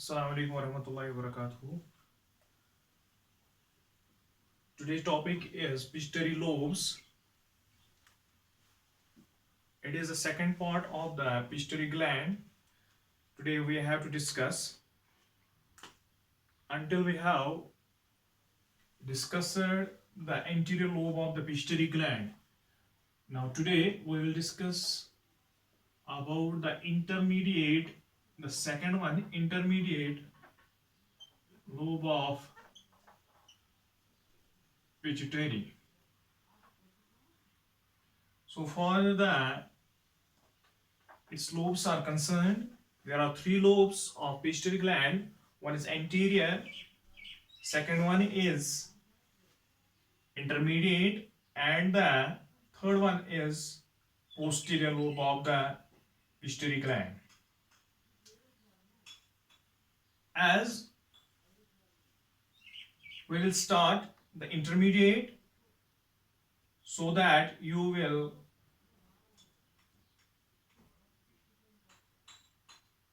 Assalamu alaikum warahmatullahi wabarakatuh. Today's topic is pituitary lobes. It is the second part of the pituitary gland. Today we have to discuss until we have discussed the anterior lobe of the pituitary gland. Now today we will discuss about the second one, intermediate lobe of pituitary. So far its lobes are concerned, there are three lobes of pituitary gland. One is anterior, second one is intermediate, and the third one is posterior lobe of the pituitary gland. As we will start the intermediate so that you will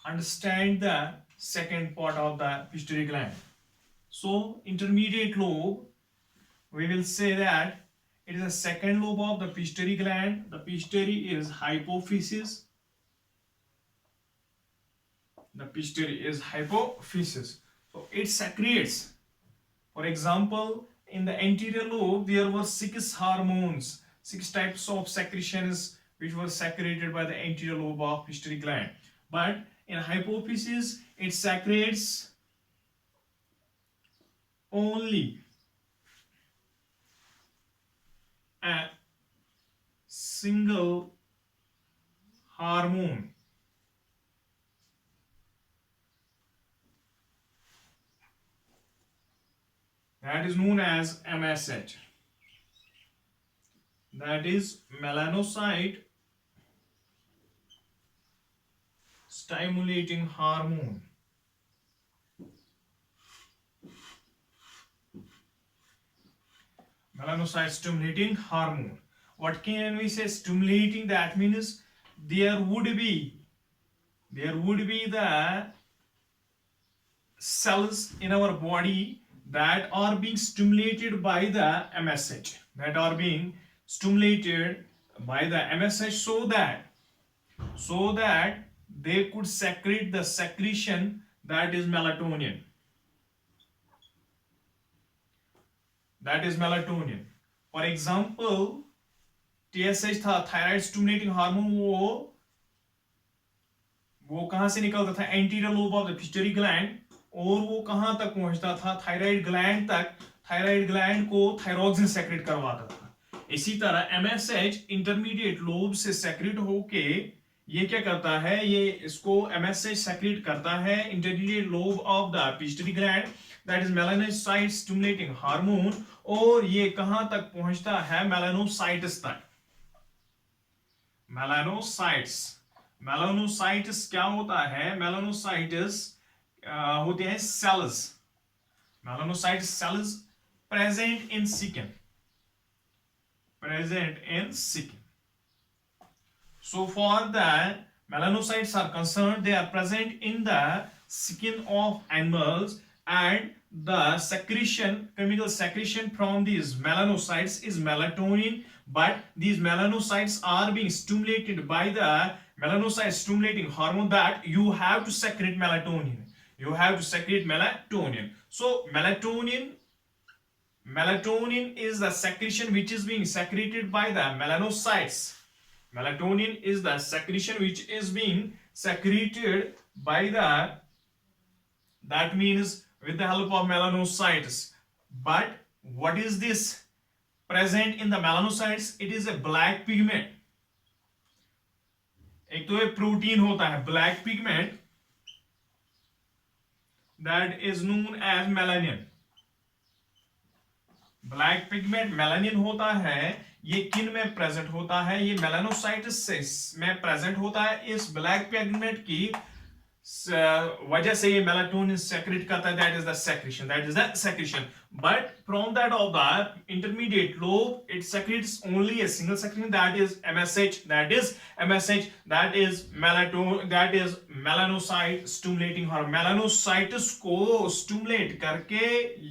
understand the second part of the pituitary gland. So intermediate lobe, we will say that it is the second lobe of the pituitary gland. The pituitary is hypophysis. The pituitary is hypophysis. So it secretes. For example, in the anterior lobe, there were 6 hormones, 6 types of secretions which were secreted by the anterior lobe of pituitary gland. But in hypophysis, it secretes only a single hormone. That is known as MSH. That is melanocyte stimulating hormone. Melanocyte stimulating hormone. What can we say stimulating? That means there would be the cells in our body that are being stimulated by the MSH, so that they could secrete the secretion that is melatonin. For example, TSH था, thyroid stimulating hormone. वो कहां से निकलता था? Anterior lobe of the pituitary gland. और वो कहां तक पहुंचता था? थायराइड ग्लैंड तक. थायराइड ग्लैंड को थायरोक्सिन सेक्रेट करवाता था. इसी तरह एमएसएच इंटरमीडिएट लोब से सेक्रेट होके ये क्या करता है? ये इसको एमएसएच सेक्रेट करता है intermediate lobe of the pituitary gland, that is melanocyte stimulating hormone. और ये कहां तक पहुंचता है? मेलानोसाइट्स तक. मेलानोसाइट्स क्या होता है? मेलानोसाइट्स होते हैं cells. Melanocyte cells present in skin. So far the melanocytes are concerned, they are present in the skin of animals, and the chemical secretion from these melanocytes is melatonin. But these melanocytes are being stimulated by the melanocyte stimulating hormone, that you have to secrete melatonin. So melatonin is the secretion which is being secreted by the melanocytes. Melatonin is the secretion which is being secreted by that means with the help of melanocytes. But what is this present in the melanocytes? It is a black pigment. एक तो एक protein होता है black pigment, that is known as melanin. Black pigment melanin होता है. ये किन में प्रेजेंट होता है? ये मेलानोसाइट्स में प्रेजेंट होता है. इस ब्लैक पिगमेंट की वजह से ये मेलाटोनिन सेक्रेट करता है. That is the secretion. but from that of the intermediate lobe it secretes only a single secretion, that is MSH, that is melanocyte stimulating hormone. melanocytes को stimulate करके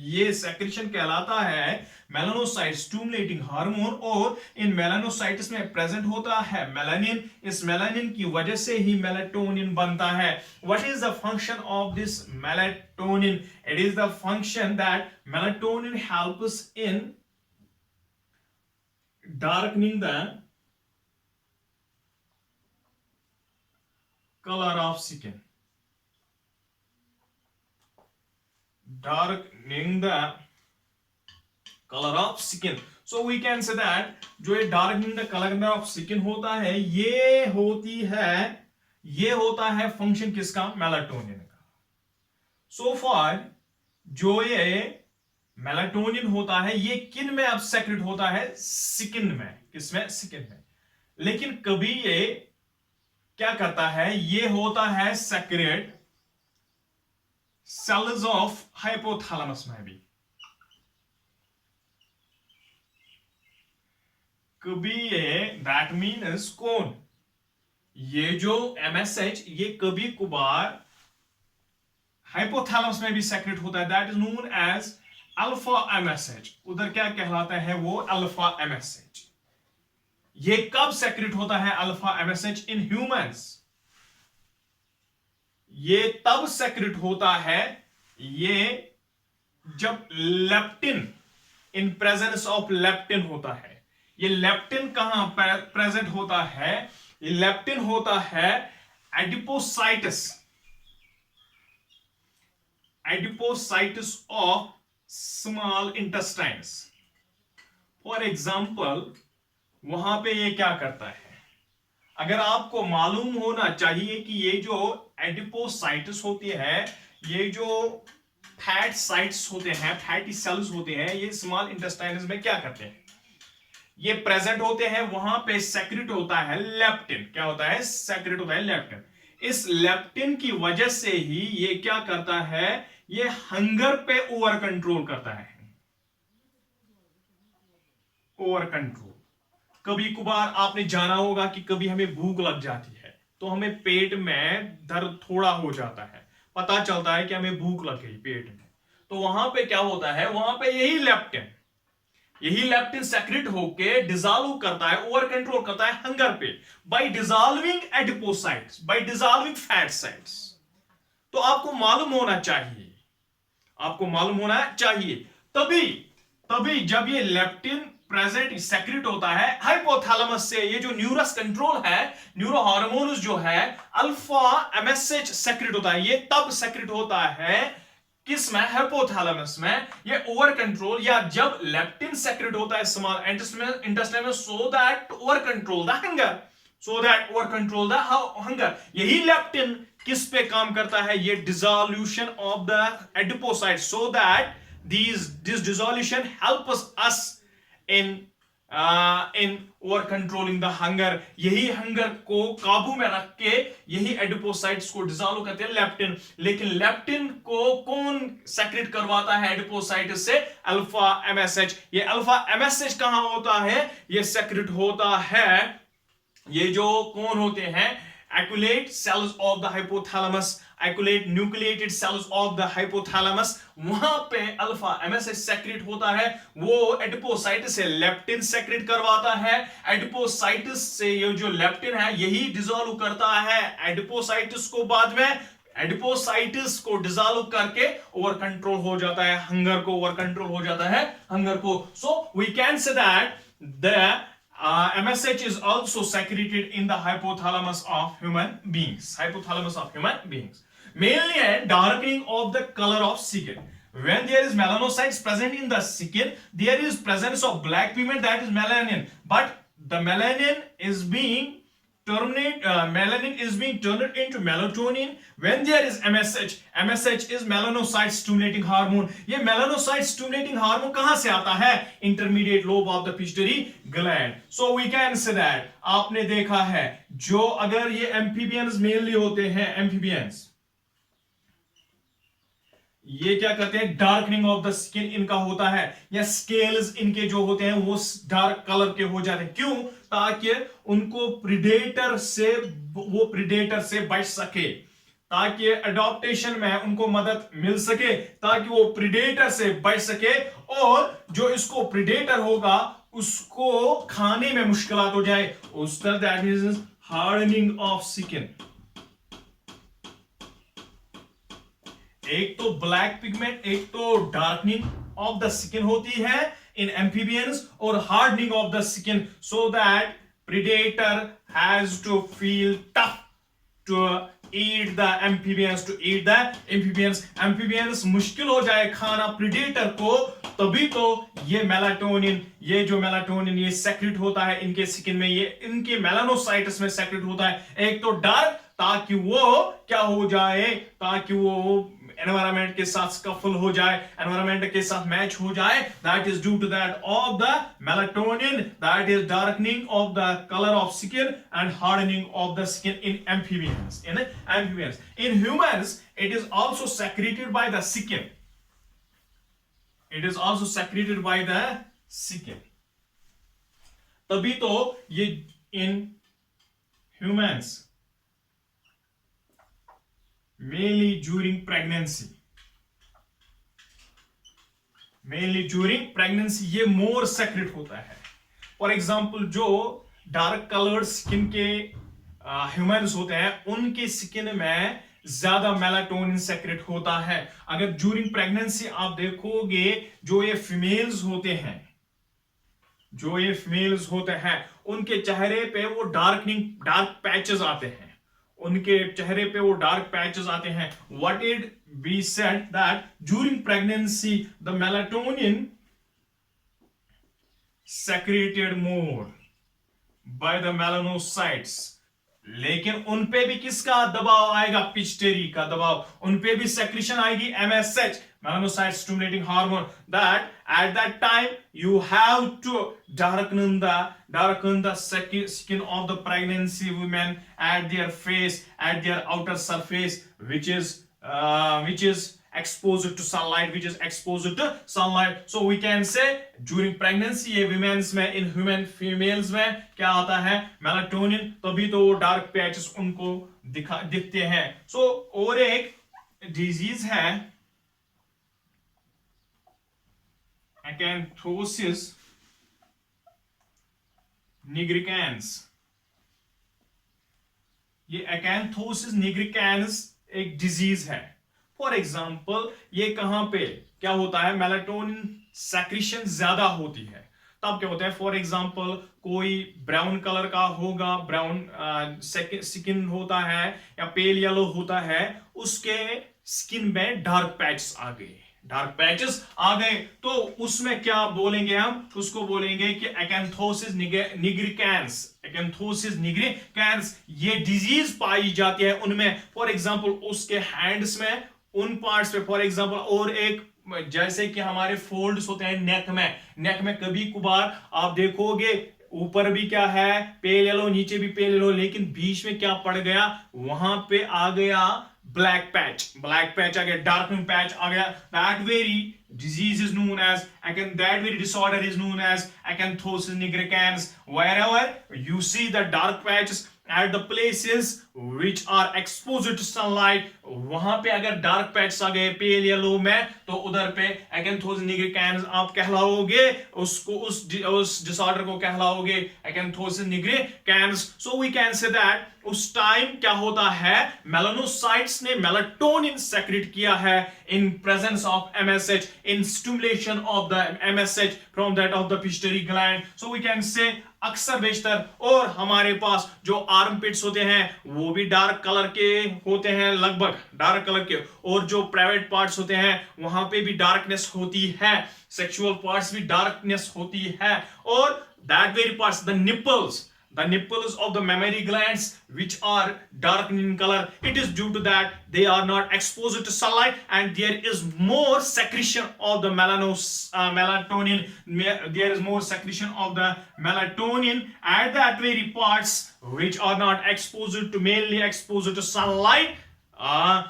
ये secretion कहलाता है मेलानोसाइट स्टिमुलेटिंग हार्मोन, और इन melanocytes में present होता है melanin. इस मेलानिन की वजह से ही मेलाटोनिन बनता है. What is the function of this melatonin? It is the function that melatonin helps in darkening the color of skin, darkening the color of skin. So we can say that जो ये darkening the color of skin होता है, ये होता है function किसका? Melatonin का. So far जो ये मेलाटोनिन होता है ये किन में अब सेक्रेट होता है? स्किन में. किसमें? स्किन में. लेकिन कभी ये क्या करता है? ये होता है सेक्रेट सेल्स ऑफ हाइपोथैलेमस में भी. कभी ये दैट मीन्स कौन? ये जो MSH ये कभी कभार हाइपोथैलेमस में भी सेक्रेट होता है. That is known as alpha MSH. उधर क्या कहलाता है? वो अल्फा MSH. ये कब सेक्रेट होता है अल्फा MSH इन ह्यूमंस? ये तब सेक्रेट होता है ये जब leptin, in presence of leptin होता है. ये लेप्टिन कहां प्रेजेंट होता है? ये लेप्टिन होता है adipocytes of small intestines. For example वहां पे ये क्या करता है? अगर आपको मालूम होना चाहिए कि ये जो एडिपोसाइटस होती है, ये जो फैट साइट्स होते हैं, फैटी सेल्स होते हैं, ये स्मॉल इंटेस्टाइन्स में क्या करते हैं? ये प्रेजेंट होते हैं. वहां पे सेक्रेट होता है लेप्टिन. क्या होता है? सेक्रेट होता है लेप्टिन. इस लेप्टिन की वजह से ही ये क्या करता है? ये हंगर पे ओवर कंट्रोल करता है. Over control. कभी कभार आपने जाना होगा कि कभी हमें भूख लग जाती है तो हमें पेट में दर्द थोड़ा हो जाता है, पता चलता है कि हमें भूख लग गई पेट में. तो वहां पे क्या होता है? वहां पे यही लेप्टिन सेक्रेट होके डिसॉल्व करता है, ओवर कंट्रोल करता है हंगर पे, bye dissolving adipocytes, bye dissolving fat sites. तो आपको मालूम होना चाहिए तभी जब ये लेप्टिन प्रेजेंट सेक्रेट होता है हाइपोथैलेमस से, ये जो न्यूरस कंट्रोल है, न्यूरो हार्मोन्स जो है अल्फा MSH सेक्रेट होता है. ये तब सेक्रेट होता है किसमें? हाइपोथैलेमस में. ये ओवर कंट्रोल, या जब लेप्टिन सेक्रेट होता है स्मॉल इंटेस्टाइन में, so that over control the hunger. यही लेप्टिन किस पे काम करता है? ये dissolution of the adipocyte, so that this dissolution helps us in over controlling the hunger. यही हंगर को काबू में रख के यही एडिपोसाइट्स को डिसॉल्व करते हैं लेप्टिन. लेकिन लेप्टिन को कौन सेक्रेट करवाता है एडिपोसाइट्स से? Alpha MSH. ये अल्फा MSH कहां होता है? ये सेक्रेट होता है, ये जो कौन होते हैं? एक्युलेट सेल्स ऑफ द हाइपोथैलेमस, एक्युलेट nucleated cells of the hypothalamus. वहां पे अल्फा MSH सेक्रेट होता है. वो एडिपोसाइट्स से लेप्टिन सेक्रेट करवाता है. एडिपोसाइट्स से ये जो लेप्टिन है यही डिसॉल्व करता है एडिपोसाइट्स को. बाद में एडिपोसाइट्स को डिसॉल्व करके ओवर कंट्रोल हो जाता है हंगर को, ओवर कंट्रोल हो जाता है हंगर को. So we can say that the MSH is also secreted in the hypothalamus of human beings. Mainly a darkening of the color of skin. When there is melanocytes present in the skin, there is presence of black pigment, that is melanin. But the melanin is being turned into melatonin when there is MSH. MSH is melanocyte stimulating hormone. ये melanocyte stimulating hormone कहां से आता है? Intermediate lobe of the pituitary gland. So we can say that आपने देखा है जो अगर ये amphibians mainly होते हैं, amphibians ये क्या करते हैं, डार्कनिंग ऑफ द स्किन इनका होता है, या स्केल्स इनके जो होते हैं वो डार्क कलर के हो जाते हैं। क्यों? ताकि उनको प्रिडेटर से बच सके, ताकि अडॉप्टेशन में उनको मदद मिल सके, ताकि वो प्रिडेटर से बच सके, और जो इसको प्रिडेटर होगा उसको खाने में मुश्किलात हो जाए। उस तरह that means hardening of skin. एक तो ब्लैक पिगमेंट, एक तो डार्कनिंग ऑफ द स्किन होती है इन एम्फीबियंस, और hardening of the skin so that predator has to feel tough to eat the amphibians, amphibians मुश्किल हो जाए खाना प्रीडेटर को, तभी तो ये मेलाटोनिन, ये सेक्रेट होता है इनके स्किन में, ये इनके मेलानोसाइट्स में सेक्रेट होता है। एक तो डार्क, ताकि वो क्या हो जाए, ताकि वो एनवायरमेंट के साथ स्कफल हो जाए, एनवायरमेंट के साथ मैच हो जाए। That is due to that of the melatonin, that is darkening of the colour of skin and hardening of the skin in amphibians. In humans, it is also secreted by the skin. तभी तो ये इन humans mainly during pregnancy ये मोर secret होता है। For example जो dark coloured skin के humans होते हैं उनके स्किन में ज्यादा मेलाटोनिन सेक्रेट होता है। अगर ड्यूरिंग प्रेगनेंसी आप देखोगे जो ये फीमेल्स होते हैं उनके चेहरे पे वो डार्क पैचेस आते हैं, What it be said that during pregnancy the melatonin secreted more by the melanocytes, लेकिन उनपे भी किसका दबाव आएगा, पिट्यूटरी का दबाव, उनपे भी सेक्रेशन आएगी MSH, melanocyte stimulating hormone, that at that time you have to darken the skin of the pregnancy women at their face, at their outer surface, which is exposed to sunlight, so we can say during pregnancy ये women's में, in human females में क्या आता है, melatonin, तभी तो वो dark patches उनको दिखते हैं। सो और एक डिजीज है Acanthosis nigricans। ये Acanthosis nigricans एक डिजीज है। फॉर एग्जाम्पल ये कहां पे क्या होता है, मेलाटोनिन सेक्रेशन ज्यादा होती है, तब क्या होता है, फॉर एग्जाम्पल कोई ब्राउन कलर का होगा, ब्राउन स्किन होता है या पेल येलो होता है, उसके स्किन में डार्क पैचेस आ गए, तो उसमें क्या बोलेंगे हम, उसको बोलेंगे कि Acanthosis nigricans ये डिजीज पाई जाती है उनमें। फॉर एग्जांपल उसके हैंड्स में, उन पार्ट्स पे, फॉर एग्जांपल, और एक जैसे कि हमारे फोल्ड्स होते हैं नेक में कभी कभार आप देखोगे ऊपर भी क्या है, पेल येलो, नीचे भी पेल येलो, लेकिन बीच में क्या पड़ गया, वहां पे आ गया ब्लैक पैच आ गया, डार्कनिंग पैच आ गया। that very disorder is known as Acanthosis nigricans, wherever you see the dark patches at the places which are exposed to sunlight, वहां पे अगर डार्क पैच आ गए पेल येलो में, तो उधर पे Acanthosis nigricans आप कहलाओगे, उसको उस डिसऑर्डर को कहलाओगे Acanthosis nigricans। so we can say that उस टाइम क्या होता है, मेलानोसाइट्स ने मेलाटोनिन सेक्रेट किया है in presence of MSH, in stimulation of the MSH from that of the pituitary gland। so we can say अक्सर बेशतर, और हमारे पास जो आर्मपिट्स होते हैं वो भी डार्क कलर के होते हैं, लगभग डार्क कलर के, और जो प्राइवेट पार्ट्स होते हैं वहां पे भी डार्कनेस होती है, सेक्सुअल पार्ट्स भी डार्कनेस होती है, और that very parts, the nipples of the mammary glands which are dark in color, it is due to that they are not exposed to sunlight and there is more secretion of the melatonin, there is more secretion of the melatonin at that very parts which are not exposed to, mainly exposed to sunlight,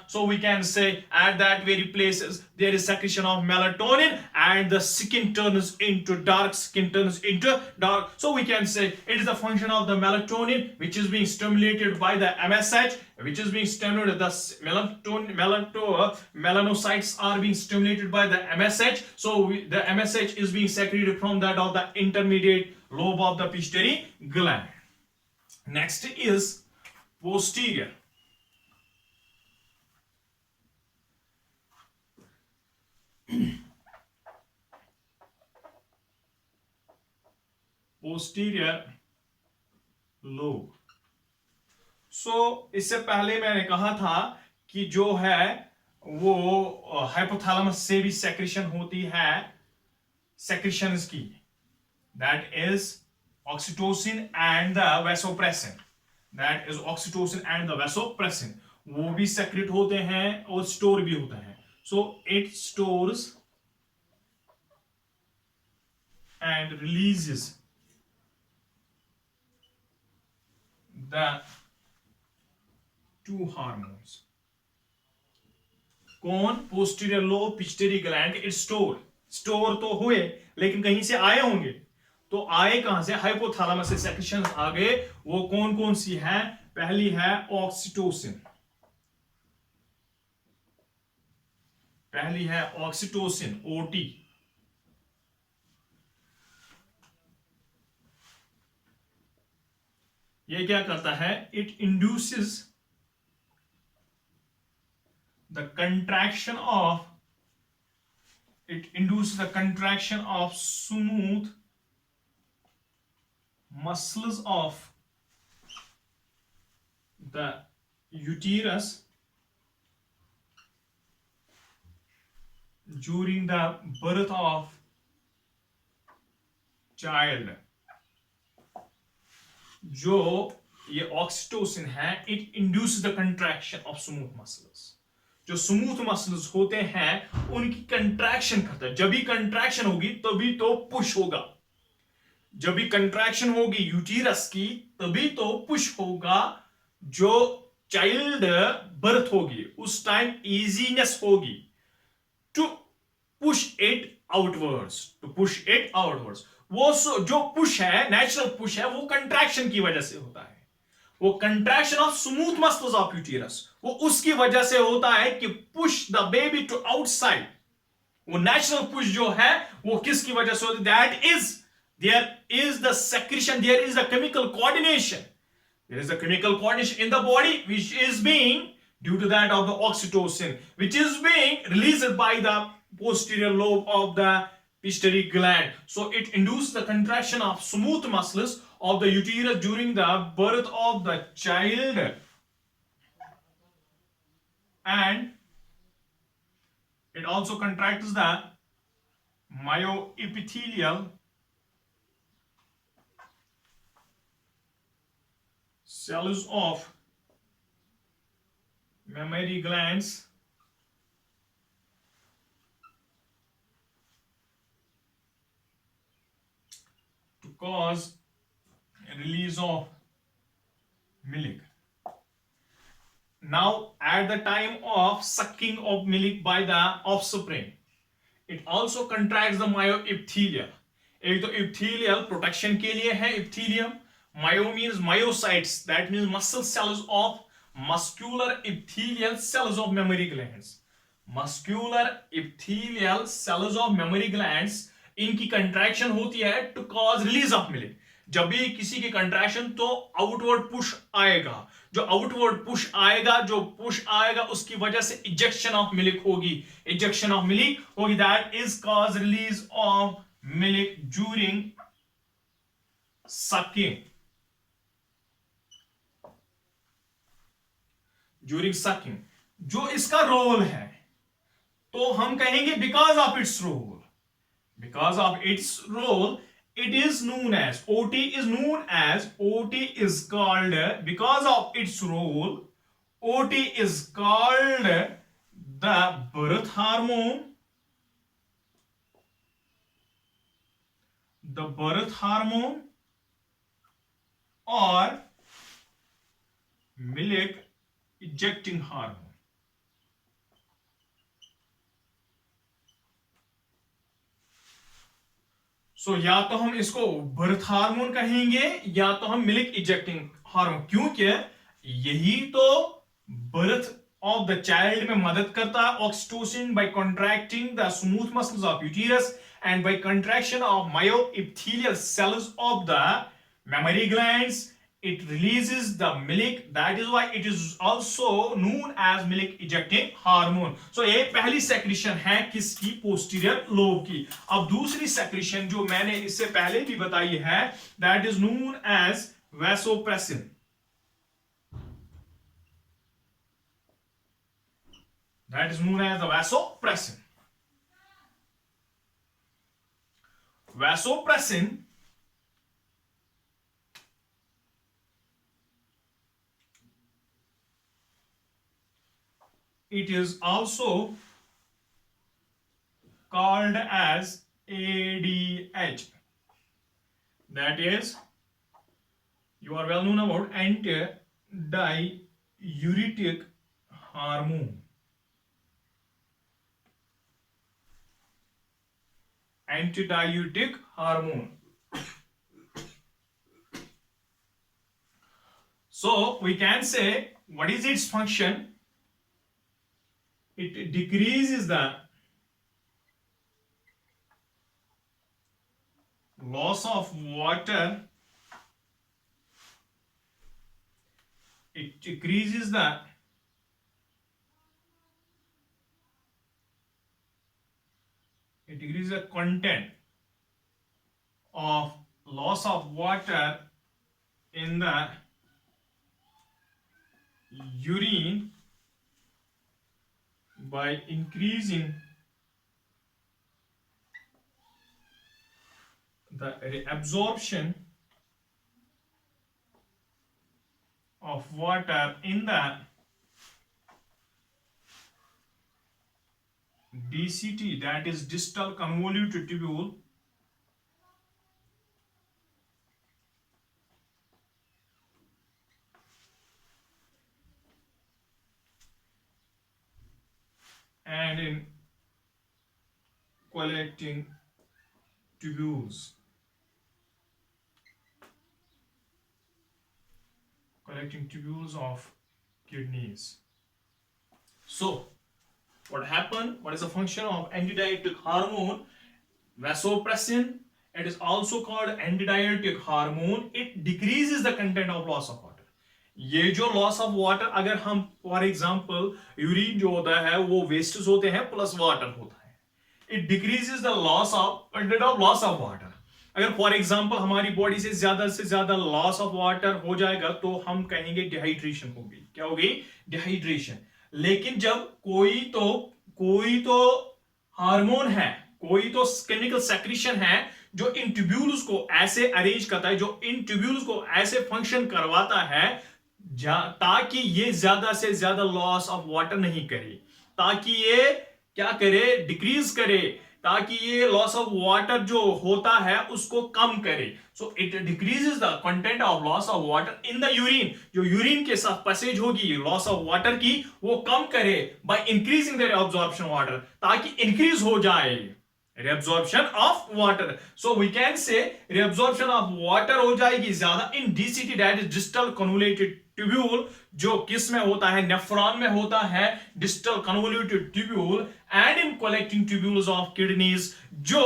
So we can say at that very places there is secretion of melatonin and the skin turns into dark, skin turns into dark. So we can say it is the function of the melatonin which is being stimulated by the MSH, which is being stimulated, the melanocytes are being stimulated by the MSH. So the MSH is being secreted from that of the intermediate lobe of the pituitary gland. Next is posterior. posterior lobe. सो इससे पहले मैंने कहा था कि जो है वो hypothalamus से भी सेक्रेशन होती है, सेक्रेशंस की, that is oxytocin and the vasopressin, that is oxytocin and the vasopressin, वो भी सेक्रेट होते हैं और स्टोर भी होते हैं. So it stores and releases the two hormones. कौन? Posterior lobe, pituitary gland. It store तो हुए लेकिन कहीं से आए होंगे, तो आए कहां से? हाइपोथैलेमस से सेक्रेशन आ गए. वो कौन कौन सी है? पहली है ऑक्सीटोसिन, पहली है ऑक्सीटोसिन, ओटी. ये क्या करता है? It induces the contraction of, it induces the contraction of smooth muscles of the uterus during the birth of child. जो ये ऑक्सीटोसिन है, it induces the contraction of smooth muscles. जो स्मूथ मसल्स होते हैं उनकी कंट्रैक्शन करता है. जब भी कंट्रैक्शन होगी तभी तो पुश होगा. जब भी कंट्रैक्शन होगी यूटीरस की तभी तो पुश होगा. जो चाइल्ड बर्थ होगी उस टाइम इजीनेस होगी to push it outwards, to push it outwards. वो जो पुश है, नेचुरल पुश है, वो कंट्रैक्शन की वजह से होता है. वो contraction of smooth muscles of uterus, वो उसकी वजह से होता है कि push the baby to outside. वो नेचुरल पुश जो है वो किसकी वजह से होती है? That is there is the secretion, there is the chemical coordination, there is the chemical coordination in the body which is being due to that of the oxytocin which is being released by the posterior lobe of the pituitary gland. So it induces the contraction of smooth muscles of the uterus during the birth of the child, and it also contracts the myoepithelial cells of mammary glands cause release of milk. Now at the time of sucking of milk by the offspring, it also contracts the myoepithelial. एक तो epithelial protection के लिए है epithelium. Myo means myocytes, that means muscle cells of muscular epithelial cells of mammary glands. Muscular epithelial cells of mammary glands, इनकी contraction होती है to cause release of milk. जब भी किसी की कंट्रैक्शन तो आउटवर्ड पुश आएगा. जो आउटवर्ड पुश आएगा, जो पुश आएगा उसकी वजह से इजेक्शन ऑफ मिल्क होगी. इजेक्शन ऑफ मिल्क होगी, that is cause release of milk during sucking. During sucking जो इसका रोल है, तो हम कहेंगे because of its role. Because of its role, it is known as OT is called, because of its role, OT is called the birth hormone, or milk ejecting hormone. सो या तो हम इसको बर्थ हार्मोन कहेंगे या तो हम milk ejecting hormone, क्योंकि यही तो बर्थ ऑफ द चाइल्ड में मदद करता है। Oxytocin by contracting the smooth muscles of uterus and by contraction of myoepithelial cells of the mammary glands, it releases the milk. That is why it is also known as milk ejecting hormone. So ये पहली secretion है किसकी, posterior lobe की। अब दूसरी secretion जो मैंने इससे पहले भी बताई है, that is known as vasopressin. That is known as the vasopressin. Vasopressin it is also called as ADH. That is, you are well known about antidiuretic hormone. Antidiuretic hormone. So we can say, what is its function? It decreases the loss of water. It decreases the content of loss of water in the urine by increasing the reabsorption of water in the DCT, that is distal convoluted tubule, and in collecting tubules. Collecting tubules of kidneys. So what happened? What is the function of antidiuretic hormone? Vasopressin, it is also called antidiuretic hormone. It decreases the content of loss of water. ये जो loss of water, अगर हम for example urine जो होता है वो wastage होते हैं प्लस वाटर होता है, it decreases the loss of content of loss of water. अगर फॉर एग्जांपल हमारी बॉडी से ज्यादा लॉस ऑफ वाटर हो जाएगा तो हम कहेंगे डिहाइड्रेशन होगी। क्या होगी? डिहाइड्रेशन। लेकिन जब कोई तो हार्मोन है, कोई तो केमिकल सेक्रेशन है जो इन ट्यूब्यूल्स को ऐसे अरेंज करता है, जो इन ट्यूब्यूल्स को ऐसे फंक्शन करवाता है ताकि ये ज्यादा से ज्यादा लॉस ऑफ वाटर नहीं करे, ताकि ये क्या करे? डिक्रीज करे, ताकि ये लॉस ऑफ वाटर जो होता है उसको कम करे। So it decreases the content of loss of water in the urine. जो यूरिन के साथ पैसेज होगी लॉस ऑफ वाटर की, वो कम करे बाय इंक्रीजिंग द रिअब्जॉर्प्शन वाटर, ताकि इंक्रीज हो जाए reabsorption of water. So we can say reabsorption of water हो जाएगी ज्यादा in DCT, that is distal convoluted tubule, जो किस में होता है? नेफ्रॉन में होता है distal convoluted tubule, and in collecting tubules of kidneys, जो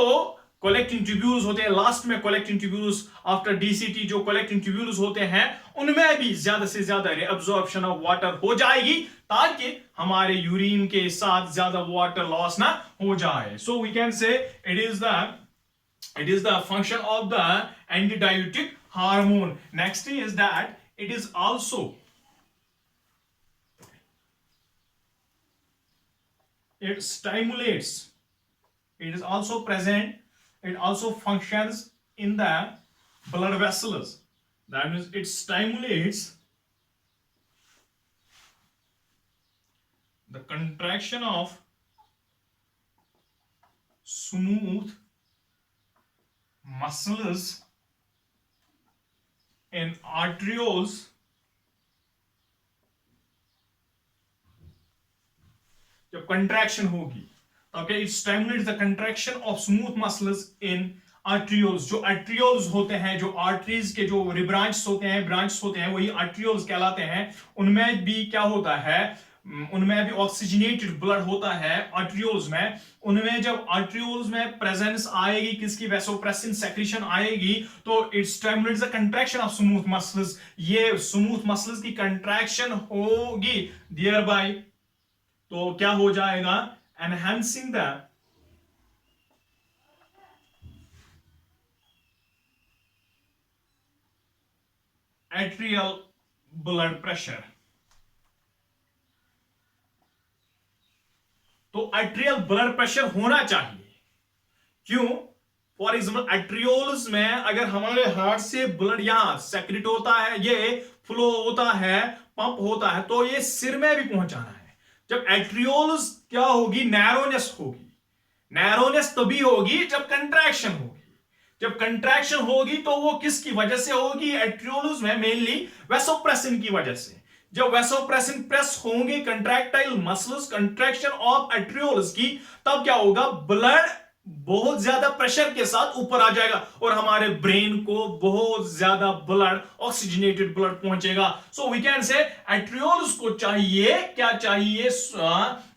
collecting tubules होते हैं लास्ट में, collecting tubules after DCT जो collecting tubules होते हैं उनमें भी ज्यादा से ज्यादा reabsorption of water हो जाएगी, ताकि हमारे यूरिन के साथ ज्यादा वाटर लॉस ना हो जाए। So we can say it is the function of the antidiuretic hormone. Next is that it is also it stimulates, it is also present, it also functions in the blood vessels. That means it stimulates the contraction of smooth muscles in arterioles जब contraction होगी, okay, it stimulates the contraction of smooth muscles in arterioles, जो arterioles होते हैं, जो arteries के जो रिब्रांच होते हैं, ब्रांच होते हैं, वही आर्ट्रियोल्स कहलाते हैं। उनमें भी क्या होता है, उनमें भी ऑक्सीजनेटेड ब्लड होता है आर्ट्रियोल्स में। उनमें जब आर्ट्रियोल्स में प्रेजेंस आएगी किसकी, वैसोप्रेसिन सेक्रेशन आएगी, तो it stimulates the contraction of smooth muscles. ये स्मूथ मसल्स की कंट्रैक्शन होगी, देयर बाय तो क्या हो जाएगा, enhancing the atrial blood pressure. तो एट्रियल ब्लड प्रेशर होना चाहिए। क्यों? फॉर एग्जाम्पल एट्रियोल्स में अगर हमारे हार्ट से ब्लड यहां सेक्रेट होता है, ये फ्लो होता है, पंप होता है, तो ये सिर में भी पहुंचाना है। जब एट्रियोल्स क्या होगी, नैरोनेस होगी। नैरोनेस तभी होगी जब कंट्रैक्शन होगी। जब कंट्रैक्शन होगी तो वो किसकी वजह से होगी, एट्रियोल्स में मेनली वैसोप्रेसिन की वजह से। जब वैसोप्रेसिन प्रेस होंगे, कंट्रैक्टाइल मसल्स, कंट्रैक्शन ऑफ एट्रियोल्स की, तब क्या होगा, ब्लड बहुत ज्यादा प्रेशर के साथ ऊपर आ जाएगा और हमारे ब्रेन को बहुत ज्यादा ब्लड, ऑक्सीजनेटेड ब्लड पहुंचेगा। सो वी कैन से एट्रियोल्स को चाहिए, क्या चाहिए,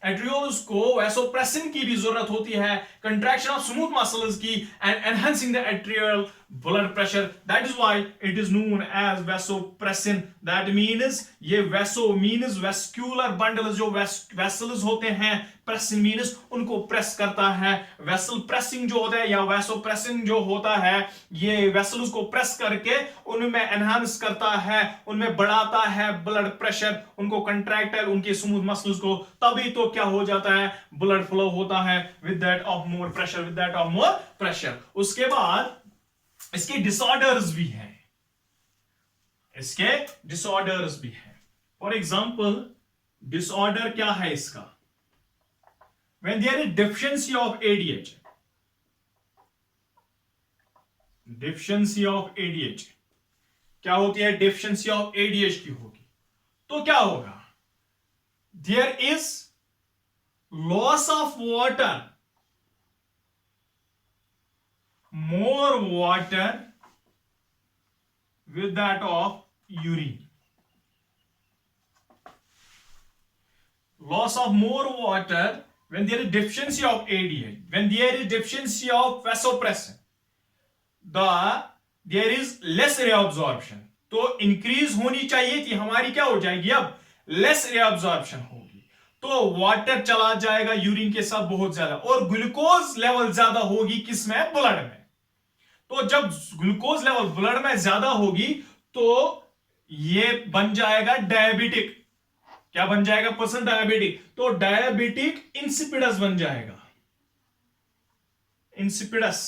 एट्रियोल्स को वैसोप्रेसिन की भी जरूरत होती है, कंट्रैक्शन ऑफ स्मूथ मसल्स की, and enhancing the atrial blood pressure. That is why it is known as vasopressin. That means ये vaso means vascular bundles, जो vessels होते हैं, pressin means उनको प्रेस करता है। vessel pressing जो होता है या vasopressin जो होता है, ये vessels को प्रेस करके उनमें enhance करता है, उनमें बढ़ाता है blood pressure, उनको contractile, उनके smooth muscles को, तभी तो क्या हो जाता है, blood flow होता है with that of more pressure, with that of more pressure। उसके बाद इसके डिसऑर्डर्स भी हैं, इसके डिसऑर्डर्स भी हैं। फॉर एग्जाम्पल डिसऑर्डर क्या है इसका, when there is deficiency of ADH, deficiency of ADH क्या होती है, डेफिशिएंसी ऑफ एडीएच की होगी तो क्या होगा, there is loss of water, more water with that of urine, loss of more water when there is deficiency of ADH, when there is deficiency of vasopressin, there is less reabsorption। तो increase होनी चाहिए थी हमारी, क्या हो जाएगी अब, less reabsorption होगी, तो वाटर चला जाएगा यूरिन के साथ बहुत ज्यादा, और ग्लूकोज लेवल ज्यादा होगी किसमें, ब्लड में। तो जब ग्लूकोज लेवल ब्लड में ज्यादा होगी तो ये बन जाएगा डायबिटिक। क्या बन जाएगा पर्सन, डायबिटिक। तो डायबिटिक इंसिपिडस बन जाएगा, इंसिपिडस,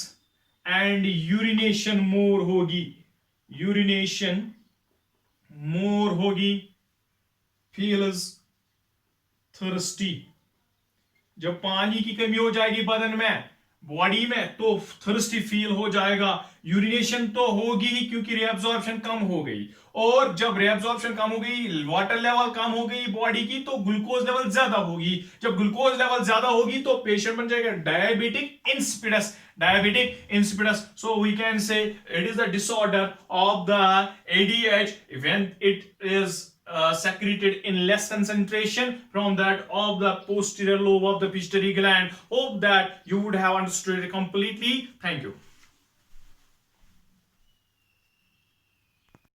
एंड यूरिनेशन मोर होगी, यूरिनेशन मोर होगी, फील्स थर्स्टी। जब पानी की कमी हो जाएगी बदन में, बॉडी में, तो थर्स्टी फील हो जाएगा। यूरिनेशन तो होगी ही क्योंकि रिएब्जॉर्प्शन कम हो गई, और जब रिएब्जॉर्प्शन कम हो गई, वाटर लेवल कम हो गई बॉडी की, तो ग्लूकोज लेवल ज्यादा होगी। जब ग्लूकोज लेवल ज्यादा होगी तो पेशेंट बन जाएगा diabetic insipidus, diabetic insipidus. So we can say it is the disorder of the ADH when it is secreted in less concentration from that of the posterior lobe of the pituitary gland. Hope that you would have understood it completely. Thank you.